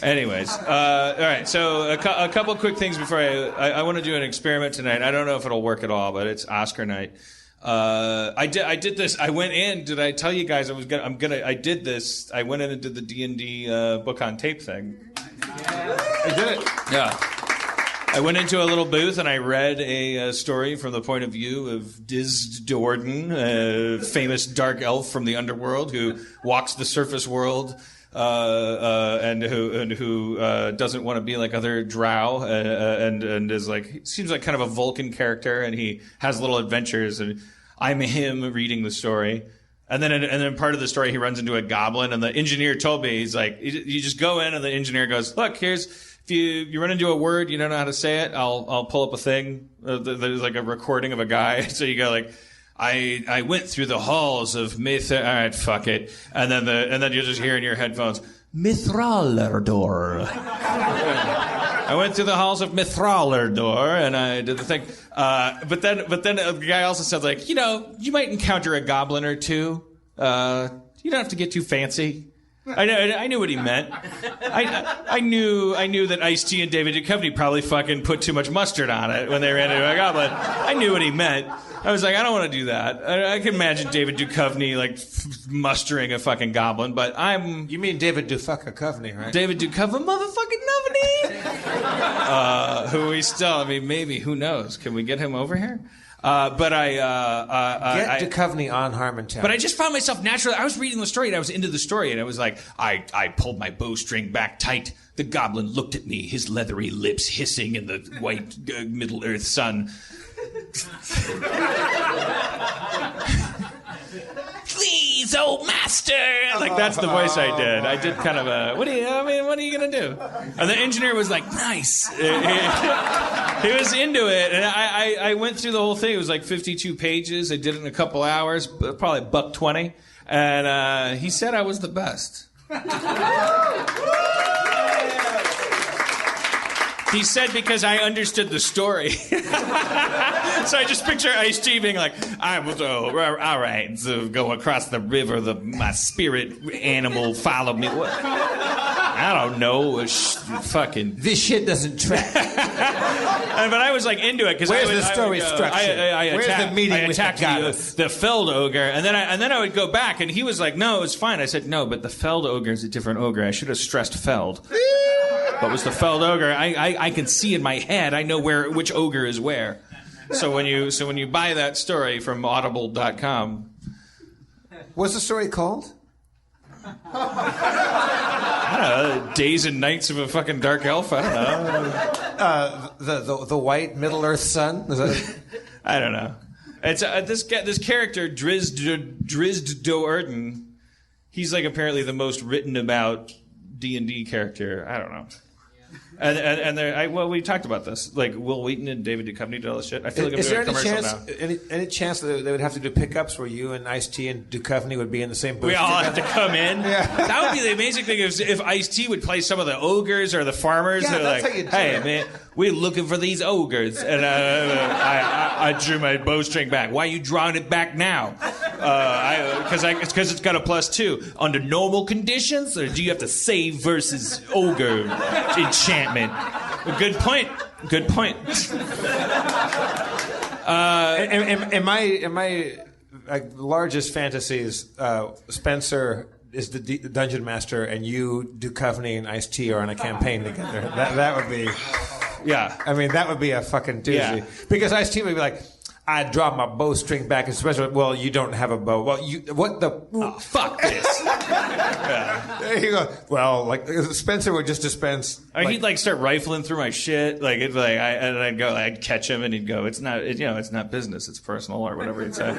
Anyways, all right. So a couple quick things before I want to do an experiment tonight. I don't know if it'll work at all, but it's Oscar night. I did this. I went in. Did I tell you guys I did this. I went in and did the D&D book on tape thing. I did it. Yeah. I went into a little booth and I read a story from the point of view of Diz Do'Urden, a famous dark elf from the underworld who walks the surface world. And who doesn't want to be like other drow, and is like, seems like kind of a Vulcan character, and he has little adventures, and I'm him reading the story. And then part of the story, he runs into a goblin, and the engineer told me, he's like, you just go in, and the engineer goes, look, if you run into a word, you don't know how to say it, I'll pull up a thing, there's like a recording of a guy, so you go like, I went through the halls of all right, fuck it. And then you're just hearing in your headphones, Mithralerdor. I went through the halls of Mithralerdor and I did the thing. But then the guy also said, like, you might encounter a goblin or two. You don't have to get too fancy. I knew what he meant. I knew that Ice-T and David Duchovny probably fucking put too much mustard on it when they ran into a goblin. I knew what he meant. I was like, I don't want to do that. I can imagine David Duchovny like mustering a fucking goblin, but You mean David Duchovny, right? David Duchovny, motherfucking Novany. Who we still? I mean, maybe. Who knows? Can we get him over here? But Get Duchovny on Harmontown. But I just found myself naturally. I was reading the story and I was into the story and I was like, I pulled my bowstring back tight. The goblin looked at me, his leathery lips hissing in the white Middle Earth sun. Please, oh master! Like that's the voice I did. I did kind of a what are you gonna do? And the engineer was like, nice. He was into it, and I went through the whole thing. It was like 52 pages. I did it in a couple hours, probably $1.20, and he said I was the best. He said because I understood the story. So I just picture Ice-T being like, all right, so go across the river, my spirit animal followed me. What? I don't know, fucking... This shit doesn't track. But I was like into it because where's the story structure? Where's the meeting with the Feld Ogre, and then I would go back, and he was like, no, it's fine. I said, no, but the Feld Ogre is a different ogre. I should have stressed Feld. What was the Feld Ogre? I can see in my head. I know which ogre is where. So when you buy that story from Audible.com, what's the story called? I don't know. Days and Nights of a fucking Dark Elf. I don't know. The white Middle Earth sun. Is that... I don't know. It's this character Diz Do'Urden. He's like apparently the most written about D&D character. I don't know. And we talked about this. Like Will Wheaton and David Duchovny did all this shit. I feel like I'm doing a commercial now. Any chance that they would have to do pickups where you and Ice-T and Duchovny would be in the same booth? We all have to come in. Yeah. That would be the amazing thing if Ice-T would play some of the ogres or the farmers. Yeah, that's like, how you do hey, it. man, we're looking for these ogres. And I drew my bowstring back. Why are you drawing it back now? Because it's got a +2. Under normal conditions, or do you have to save versus ogre enchantment? Good point. In my largest fantasies, Spencer is the dungeon master, and you, Duchovny, and Ice-T are on a campaign together. That would be, yeah. I mean, that would be a fucking doozy. Yeah. Because Ice-T would be like, I drop my bowstring back, and Spencer, well, you don't have a bow. Well, what the? Oh, fuck this. Yeah. There you go. Well, like Spencer would just dispense. He'd like start rifling through my shit, like and I'd catch him, and he'd go, it's not business, it's personal, or whatever he'd say.